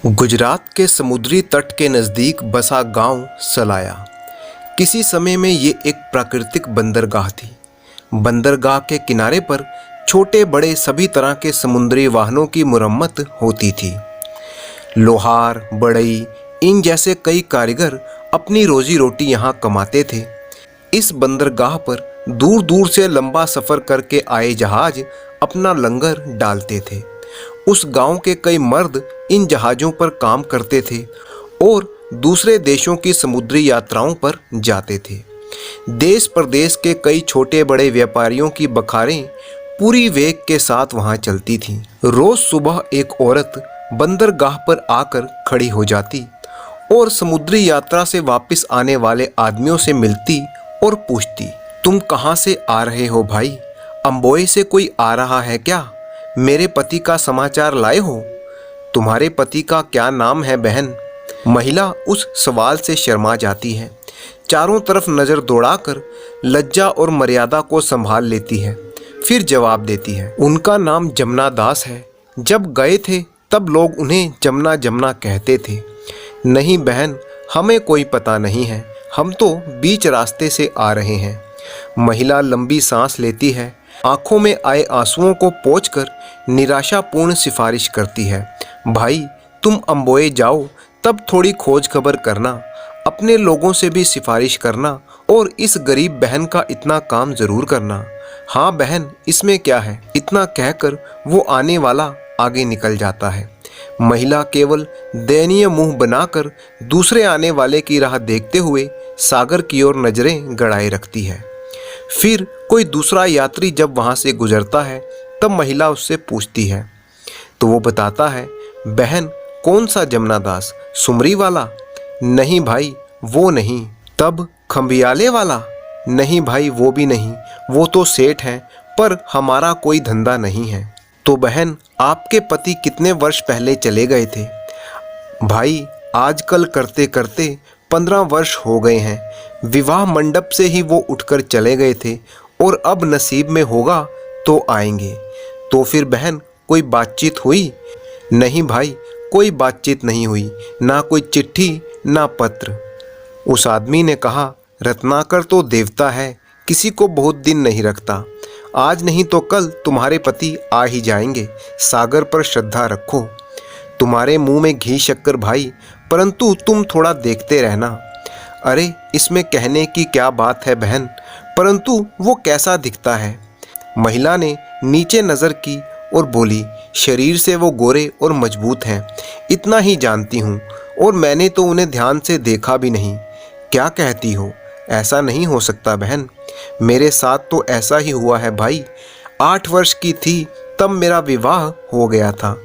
गुजरात के समुद्री तट के नज़दीक बसा गांव सलाया। किसी समय में ये एक प्राकृतिक बंदरगाह थी। बंदरगाह के किनारे पर छोटे बड़े सभी तरह के समुद्री वाहनों की मुरम्मत होती थी। लोहार, बढ़ई, इन जैसे कई कारीगर अपनी रोजी रोटी यहाँ कमाते थे। इस बंदरगाह पर दूर दूर से लंबा सफ़र करके आए जहाज अपना लंगर डालते थे। उस गांव के कई मर्द इन जहाज़ों पर काम करते थे और दूसरे देशों की समुद्री यात्राओं पर जाते थे। देश प्रदेश के कई छोटे बड़े व्यापारियों की बखारें पूरी वेग के साथ वहां चलती थीं। रोज सुबह एक औरत बंदरगाह पर आकर खड़ी हो जाती और समुद्री यात्रा से वापस आने वाले आदमियों से मिलती और पूछती, तुम कहाँ से आ रहे हो भाई? अम्बोई से कोई आ रहा है क्या? मेरे पति का समाचार लाए हो? तुम्हारे पति का क्या नाम है बहन? महिला उस सवाल से शर्मा जाती है। चारों तरफ नज़र दौड़ाकर लज्जा और मर्यादा को संभाल लेती है। फिर जवाब देती है, उनका नाम जमुना दास है। जब गए थे तब लोग उन्हें जमुना जमुना कहते थे। नहीं बहन, हमें कोई पता नहीं है, हम तो बीच रास्ते से आ रहे हैं। महिला लंबी सांस लेती है, आंखों में आए आंसुओं को पोंछकर निराशापूर्ण सिफारिश करती है, भाई तुम अम्बोए जाओ, तब थोड़ी खोज खबर करना, अपने लोगों से भी सिफारिश करना और इस गरीब बहन का इतना काम ज़रूर करना। हाँ बहन, इसमें क्या है? इतना कहकर वो आने वाला आगे निकल जाता है। महिला केवल दयनीय मुंह बनाकर दूसरे आने वाले की राह देखते हुए सागर की ओर नजरें गड़ाए रखती है। फिर कोई दूसरा यात्री जब वहां से गुजरता है तब महिला उससे पूछती है तो वो बताता है, बहन कौन सा जमुना दास? सुमरी वाला? नहीं भाई, वो नहीं। तब खंबियाले वाला? नहीं भाई, वो भी नहीं, वो तो सेठ हैं, पर हमारा कोई धंधा नहीं है। तो बहन, आपके पति कितने वर्ष पहले चले गए थे? भाई आजकल करते करते 15 वर्ष हो गए हैं। विवाह मंडप से ही वो उठकर चले गए थे और अब नसीब में होगा तो आएंगे। तो फिर बहन कोई बातचीत हुई? नहीं भाई, कोई बातचीत नहीं हुई, ना कोई चिट्ठी ना पत्र। उस आदमी ने कहा, रत्नाकर तो देवता है, किसी को बहुत दिन नहीं रखता। आज नहीं तो कल तुम्हारे पति आ ही जाएंगे। सागर पर श्रद्धा रखो। तुम्हारे मुंह में घी शक्कर भाई, परंतु तुम थोड़ा देखते रहना। अरे इसमें कहने की क्या बात है बहन, परंतु वो कैसा दिखता है? महिला ने नीचे नज़र की और बोली, शरीर से वो गोरे और मजबूत हैं, इतना ही जानती हूँ, और मैंने तो उन्हें ध्यान से देखा भी नहीं। क्या कहती हो? ऐसा नहीं हो सकता बहन, मेरे साथ तो ऐसा ही हुआ है भाई। 8 वर्ष की थी तब मेरा विवाह हो गया था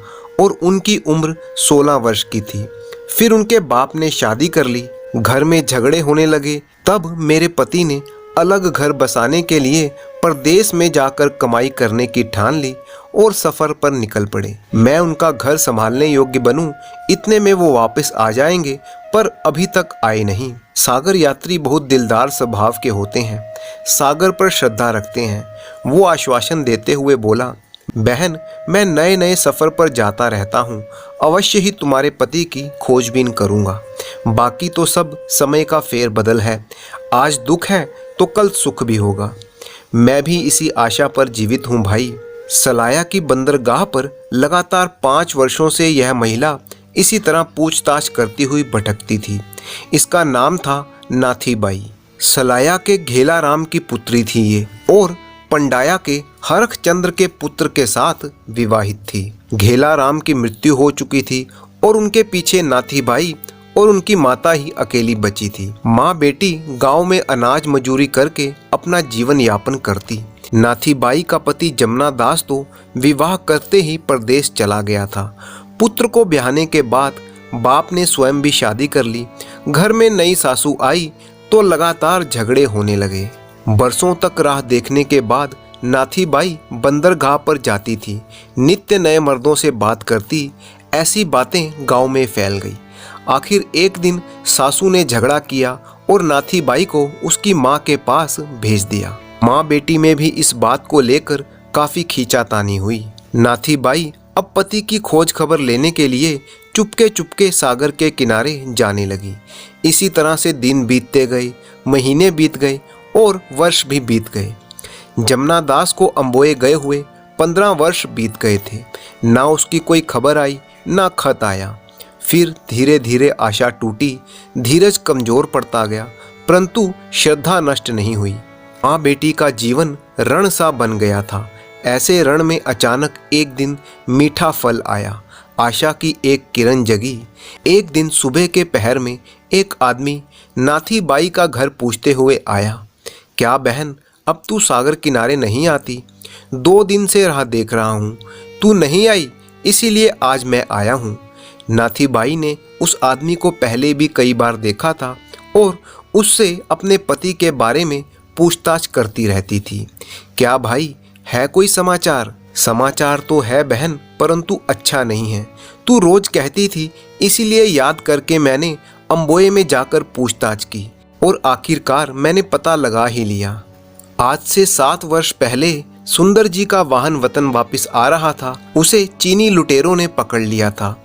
और उनकी उम्र 16 वर्ष की थी। फिर उनके बाप ने शादी कर ली, घर में झगड़े होने लगे। तब मेरे पति ने अलग घर बसाने के लिए परदेश में जाकर कमाई करने की ठान ली और सफ़र पर निकल पड़े। मैं उनका घर संभालने योग्य बनूं, इतने में वो वापस आ जाएंगे, पर अभी तक आए नहीं। सागर यात्री बहुत दिलदार स्वभाव के होते हैं, सागर पर श्रद्धा रखते हैं। वो आश्वासन देते हुए बोला, बहन मैं नए नए सफ़र पर जाता रहता हूँ, अवश्य ही तुम्हारे पति की खोजबीन करूँगा। बाकी तो सब समय का फेर बदल है, आज दुख है तो कल सुख भी होगा। मैं भी इसी आशा पर जीवित हूँ भाई। सलाया की बंदरगाह पर लगातार 5 वर्षों से यह महिला इसी तरह पूछताछ करती हुई भटकती थी। इसका नाम था नाथी बाई। सलाया के घेला राम की पुत्री थी ये, और पंडाया के हरख चंद्र के पुत्र के साथ विवाहित थी। घेला राम की मृत्यु हो चुकी थी और उनके पीछे नाथी बाई और उनकी माता ही अकेली बची थी। माँ बेटी गांव में अनाज मजूरी करके अपना जीवन यापन करती। नाथी बाई का पति जमुना दास तो विवाह करते ही परदेश चला गया था। पुत्र को ब्याहने के बाद बाप ने स्वयं भी शादी कर ली। घर में नई सासू आई तो लगातार झगड़े होने लगे। बरसों तक राह देखने के बाद नाथी बाई बंदरगाह पर जाती थी, नित्य नए मर्दों से बात करती। ऐसी बातें गांव में फैल गई। आखिर एक दिन सासू ने झगड़ा किया और नाथी बाई को उसकी माँ के पास भेज दिया। माँ बेटी में भी इस बात को लेकर काफ़ी खींचातानी हुई। नाथी बाई अब पति की खोज खबर लेने के लिए चुपके चुपके सागर के किनारे जाने लगी। इसी तरह से दिन बीतते गए, महीने बीत गए और वर्ष भी बीत गए। जमुना दास को अम्बोए गए हुए 15 वर्ष बीत गए थे। ना उसकी कोई खबर आई, ना खत आया। फिर धीरे धीरे आशा टूटी, धीरज कमजोर पड़ता गया, परंतु श्रद्धा नष्ट नहीं हुई। माँ बेटी का जीवन रण सा बन गया था। ऐसे रण में अचानक एक दिन मीठा फल आया। आशा की एक किरण जगी। एक दिन सुबह के पहर में एक आदमी नाथी बाई का घर पूछते हुए आया, क्या बहन अब तू सागर किनारे नहीं आती? 2 दिन से राह देख रहा हूँ, तू नहीं आई, इसीलिए आज मैं आया हूँ। नाथी बाई ने उस आदमी को पहले भी कई बार देखा था और उससे अपने पति के बारे में पूछताछ करती रहती थी। क्या भाई है कोई समाचार? समाचार तो है बहन, परंतु अच्छा नहीं है। तू रोज कहती थी, इसीलिए याद करके मैंने अम्बोए में जाकर पूछताछ की और आखिरकार मैंने पता लगा ही लिया। आज से 7 वर्ष पहले सुंदर जी का वाहन वतन वापस आ रहा था। उसे चीनी लुटेरों ने पकड़ लिया था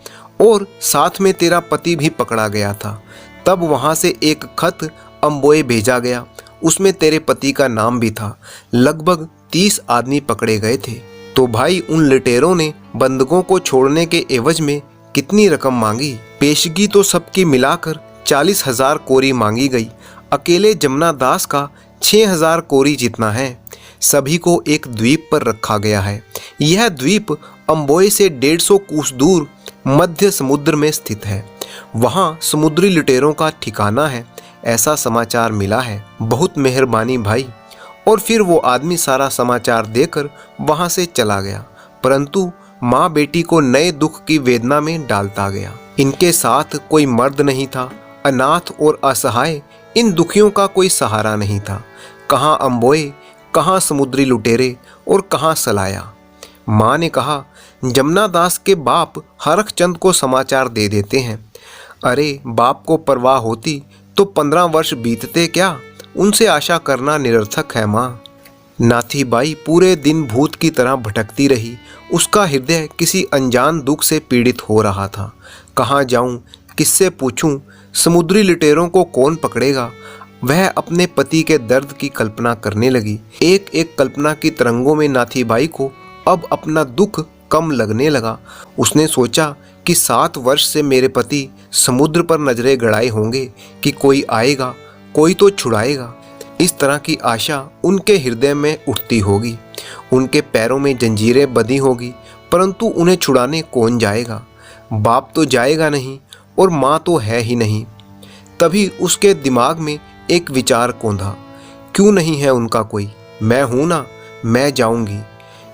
और साथ में तेरा पति भी पकड़ा गया था। तब वहां से एक खत अम्बोए भेजा गया, उसमें तेरे पति का नाम भी था। लगभग 30 आदमी पकड़े गए थे। तो भाई उन लुटेरों ने बंधकों को छोड़ने के एवज में कितनी रकम मांगी? पेशगी तो सबकी मिलाकर 40,000 कोरी मांगी गई। अकेले जमुना दास का 6,000 कोरी जितना है। सभी को एक द्वीप पर रखा गया है। यह द्वीप अम्बोए से 150 कोस दूर मध्य समुद्र में स्थित है। वहाँ समुद्री लुटेरों का ठिकाना है, ऐसा समाचार मिला है। बहुत मेहरबानी भाई। और फिर वो आदमी सारा समाचार देकर वहाँ से चला गया, परंतु माँ बेटी को नए दुख की वेदना में डालता गया। इनके साथ कोई मर्द नहीं था। अनाथ और असहाय इन दुखियों का कोई सहारा नहीं था। कहाँ अम्बोए, कहाँ समुद्री लुटेरे और कहाँ सलाया। माँ ने कहा, जमुना दास के बाप हरखचंद को समाचार दे देते हैं। अरे बाप को परवाह होती तो 15 वर्ष बीतते क्या? उनसे आशा करना निरर्थक है माँ। नाथी बाई पूरे दिन भूत की तरह भटकती रही। उसका हृदय किसी अनजान दुख से पीड़ित हो रहा था। कहाँ जाऊं, किससे पूछूं, समुद्री लुटेरों को कौन पकड़ेगा? वह अपने पति के दर्द की कल्पना करने लगी। एक एक कल्पना की तरंगों में नाथी बाई को अब अपना दुख कम लगने लगा। उसने सोचा कि 7 वर्ष से मेरे पति समुद्र पर नजरें गड़ाए होंगे कि कोई आएगा, कोई तो छुड़ाएगा। इस तरह की आशा उनके हृदय में उठती होगी। उनके पैरों में जंजीरें बंधी होगी, परंतु उन्हें छुड़ाने कौन जाएगा? बाप तो जाएगा नहीं और माँ तो है ही नहीं। तभी उसके दिमाग में एक विचार कौंधा, क्यों नहीं है उनका कोई? मैं हूं ना, मैं जाऊंगी।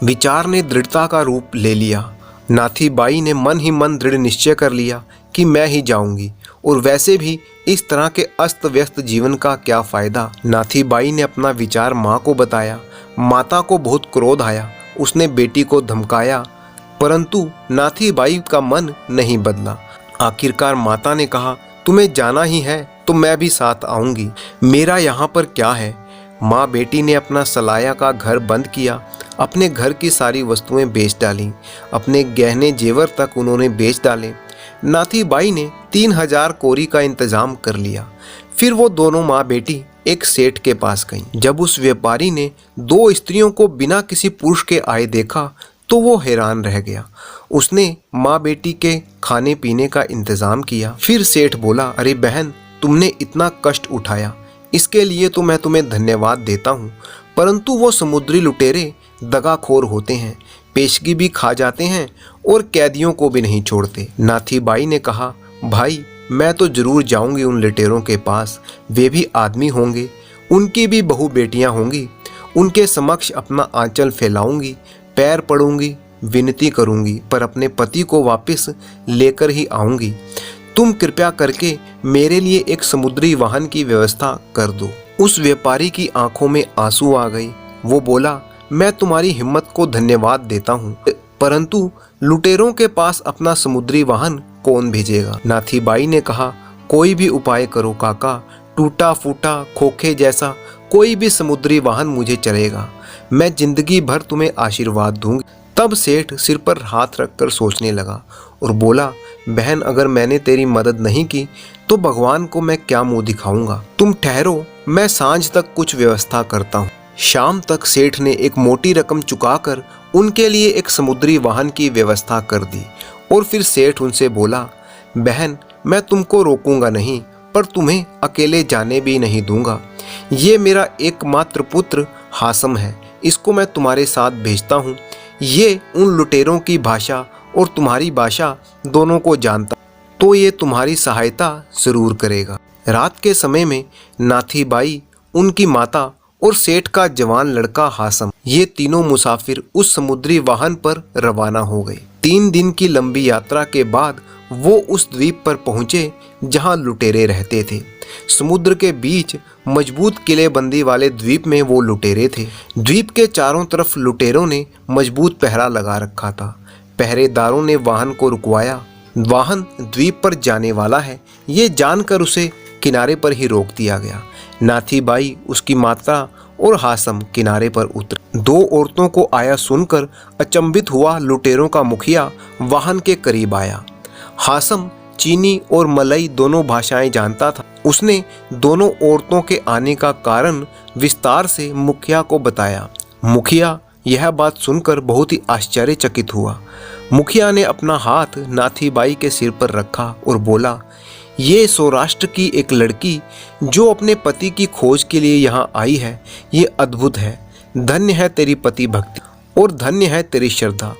विचार ने दृढ़ता का रूप ले लिया। नाथी बाई ने मन ही मन दृढ़ निश्चय कर लिया कि मैं ही जाऊंगी। और वैसे भी इस तरह के अस्त व्यस्त जीवन का क्या फायदा? नाथी बाई ने अपना विचार माँ को बताया। माता को बहुत क्रोध आया। उसने बेटी को धमकाया, परंतु नाथी बाई का मन नहीं बदला। आखिरकार माता ने कहा, तुम्हें जाना ही है तो मैं भी साथ आऊंगी, मेरा यहाँ पर क्या है? माँ बेटी ने अपना सलाया का घर बंद किया। अपने घर की सारी वस्तुएं बेच डाली। अपने गहने जेवर तक उन्होंने बेच डाले। नाथी बाई ने 3,000 कोरी का इंतजाम कर लिया। फिर वो दोनों माँ बेटी एक सेठ के पास गईं। जब उस व्यापारी ने 2 स्त्रियों को बिना किसी पुरुष के आए देखा तो वो हैरान रह गया। उसने माँ बेटी के खाने पीने का इंतजाम किया। फिर सेठ बोला, अरे बहन, तुमने इतना कष्ट उठाया, इसके लिए तो मैं तुम्हें धन्यवाद देता हूँ, परंतु वो समुद्री लुटेरे दगाखोर होते हैं, पेशगी भी खा जाते हैं और कैदियों को भी नहीं छोड़ते। नाथी बाई ने कहा, भाई मैं तो जरूर जाऊंगी उन लुटेरों के पास। वे भी आदमी होंगे, उनकी भी बहू बेटियां होंगी। उनके समक्ष अपना आंचल फैलाऊंगी, पैर पड़ूंगी, विनती करूंगी, पर अपने पति को वापस लेकर ही आऊंगी। तुम कृपया करके मेरे लिए एक समुद्री वाहन की व्यवस्था कर दो। उस व्यापारी की आंखों में आंसू आ गए। वो बोला, मैं तुम्हारी हिम्मत को धन्यवाद देता हूँ, परंतु लुटेरों के पास अपना समुद्री वाहन कौन भेजेगा? नाथी बाई ने कहा, कोई भी उपाय करो काका, टूटा फूटा खोखे जैसा कोई भी समुद्री वाहन मुझे चलेगा। मैं जिंदगी भर तुम्हें आशीर्वाद दूंगी। तब सेठ सिर पर हाथ रखकर सोचने लगा और बोला, बहन, अगर मैंने तेरी मदद नहीं की तो भगवान को मैं क्या मुंह दिखाऊंगा। तुम ठहरो, मैं सांझ तक कुछ व्यवस्था करता हूँ। शाम तक सेठ ने एक मोटी रकम चुकाकर उनके लिए एक समुद्री वाहन की व्यवस्था कर दी और फिर सेठ उनसे बोला, बहन, मैं तुमको रोकूंगा नहीं, पर तुम्हें अकेले जाने भी नहीं दूंगा। ये मेरा एकमात्र पुत्र हासम है, इसको मैं तुम्हारे साथ भेजता हूँ। ये उन लुटेरों की भाषा और तुम्हारी भाषा दोनों को जानता, तो ये तुम्हारी सहायता जरूर करेगा। रात के समय में नाथी बाई, उनकी माता और सेठ का जवान लड़का हासम, ये तीनों मुसाफिर उस समुद्री वाहन पर रवाना हो गए। 3 दिन की लंबी यात्रा के बाद वो उस द्वीप पर पहुंचे जहां लुटेरे रहते थे। समुद्र के बीच मजबूत किलेबंदी वाले द्वीप में वो लुटेरे थे। द्वीप के चारों तरफ लुटेरों ने मजबूत पहरा लगा रखा था। पहरेदारों ने वाहन को रुकवाया। वाहन द्वीप पर जाने वाला है, ये जानकर उसे किनारे पर ही रोक दिया गया। नाथी बाई, उसकी माता और हासम किनारे पर उतरे। 2 औरतों को आया सुनकर अचंभित हुआ लुटेरों का मुखिया वाहन के करीब आया। हासम चीनी और मलई दोनों भाषाएं जानता था। उसने दोनों औरतों के आने का कारण विस्तार से मुखिया को बताया। मुखिया यह बात सुनकर बहुत ही आश्चर्यचकित हुआ। मुखिया ने अपना हाथ नाथी बाई के सिर पर रखा और बोला, ये सौराष्ट्र की एक लड़की जो अपने पति की खोज के लिए यहाँ आई है, ये अद्भुत है। धन्य है तेरी पति भक्ति और धन्य है तेरी श्रद्धा।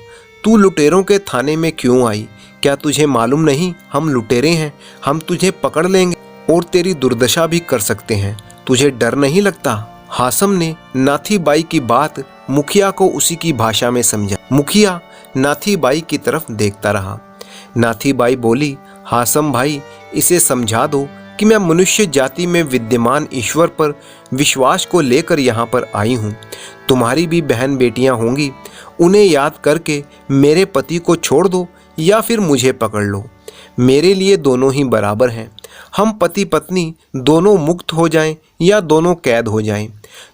तू लुटेरों के थाने में क्यों आई? क्या तुझे मालूम नहीं हम लुटेरे हैं? हम तुझे पकड़ लेंगे और तेरी दुर्दशा भी कर सकते हैं। तुझे डर नहीं लगता? हासम ने नाथी बाई की बात मुखिया को उसी की भाषा में समझा। मुखिया नाथी बाई की तरफ देखता रहा। नाथी बाई बोली, हासम भाई, इसे समझा दो कि मैं मनुष्य जाति में विद्यमान ईश्वर पर विश्वास को लेकर यहाँ पर आई हूँ। तुम्हारी भी बहन बेटियाँ होंगी, उन्हें याद करके मेरे पति को छोड़ दो या फिर मुझे पकड़ लो। मेरे लिए दोनों ही बराबर हैं। हम पति पत्नी दोनों मुक्त हो जाएं या दोनों कैद हो जाएं।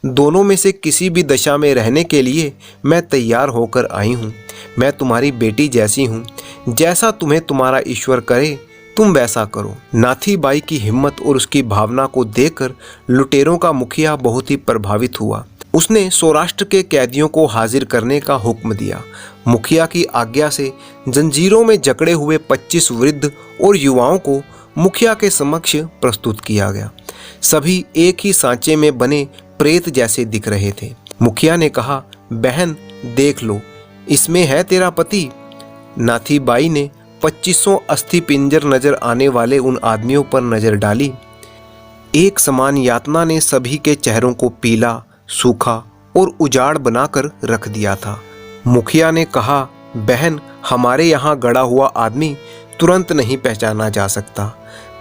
दोनों में से किसी भी दशा में रहने के लिए मैं तैयार होकर आई हूँ। मैं तुम्हारी बेटी जैसी हूँ। जैसा तुम्हें तुम्हारा ईश्वर करे तुम वैसा करो। नाथी बाई की हिम्मत और उसकी भावना को देखकर लुटेरों का मुखिया बहुत ही प्रभावित हुआ। उसने सौराष्ट्र के कैदियों को हाजिर करने का हुक्म दिया। मुखिया की आज्ञा से जंजीरों में जकड़े हुए 25 वृद्ध और युवाओं को मुखिया के समक्ष प्रस्तुत किया गया। सभी एक ही सांचे में बने प्रेत जैसे दिख रहे थे। मुखिया ने कहा, बहन देख लो, इसमें है तेरा पति। नाथी बाई ने 2500 अस्थि पिंजर नजर आने वाले उन आदमियों पर नजर डाली। एक समान यातना ने सभी के चेहरों को पीला, सूखा और उजाड़ बनाकर रख दिया था। मुखिया ने कहा, बहन, हमारे यहाँ गड़ा हुआ आदमी तुरंत नहीं पहचाना जा सकता।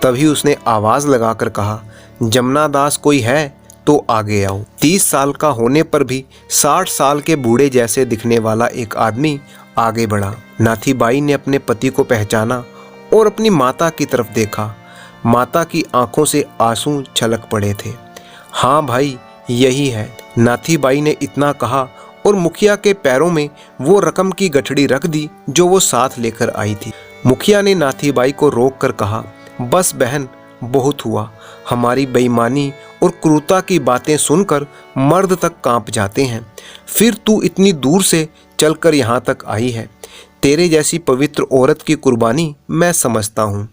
तभी उसने आवाज लगाकर कहा, जमुना दास कोई है तो आगे आओ। 30 साल का होने पर भी 60 साल के बूढ़े जैसे दिखने वाला एक आदमी आगे बढ़ा। नाथी बाई ने अपने पति को पहचाना और अपनी माता की तरफ देखा। माता की आंखों से आंसू छलक पड़े थे। हाँ भाई, यही है। नाथी बाई ने इतना कहा और मुखिया के पैरों में वो रकम की गठड़ी रख दी जो वो साथ लेकर आई थी। मुखिया ने नाथी बाई को रोक कर कहा, बस बहन, बहुत हुआ। हमारी बेईमानी और क्रूरता की बातें सुनकर मर्द तक कांप जाते हैं। फिर तू इतनी दूर से चलकर यहाँ तक आई है। तेरे जैसी पवित्र औरत की कुर्बानी मैं समझता हूँ।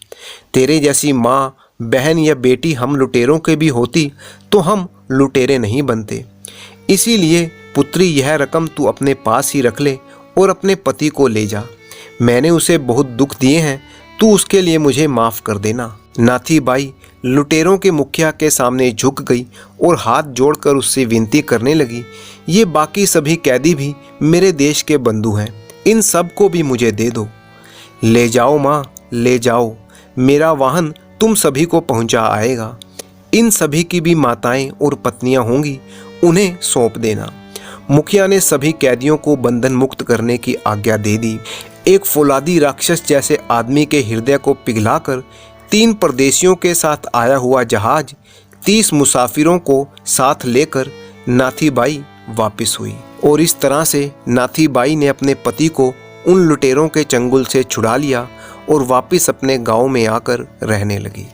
तेरे जैसी माँ, बहन या बेटी हम लुटेरों के भी होती तो हम लुटेरे नहीं बनते। इसीलिए पुत्री, यह रकम तू अपने पास ही रख ले और अपने पति को ले जा। मैंने उसे बहुत दुख दिए हैं, तू उसके लिए मुझे माफ़ कर देना। नाथी बाई लुटेरों के मुखिया के सामने झुक गई और हाथ जोड़कर उससे विनती करने लगी, ये बाकी सभी कैदी भी मेरे देश के बंधु हैं, इन सब को भी मुझे दे दो। ले जाओ माँ, ले जाओ। मेरा वाहन तुम सभी को पहुंचा आएगा। इन सभी की भी माताएं और पत्नियां होंगी, उन्हें सौंप देना। मुखिया ने सभी कैदियों को बंधन मुक्त करने की आज्ञा दे दी। एक फौलादी राक्षस जैसे आदमी के हृदय को पिघलाकर 3 परदेशियों के साथ आया हुआ जहाज 30 मुसाफिरों को साथ लेकर नाथी बाई वापस हुई। और इस तरह से नाथी बाई ने अपने पति को उन लुटेरों के चंगुल से छुड़ा लिया और वापस अपने गांव में आकर रहने लगी।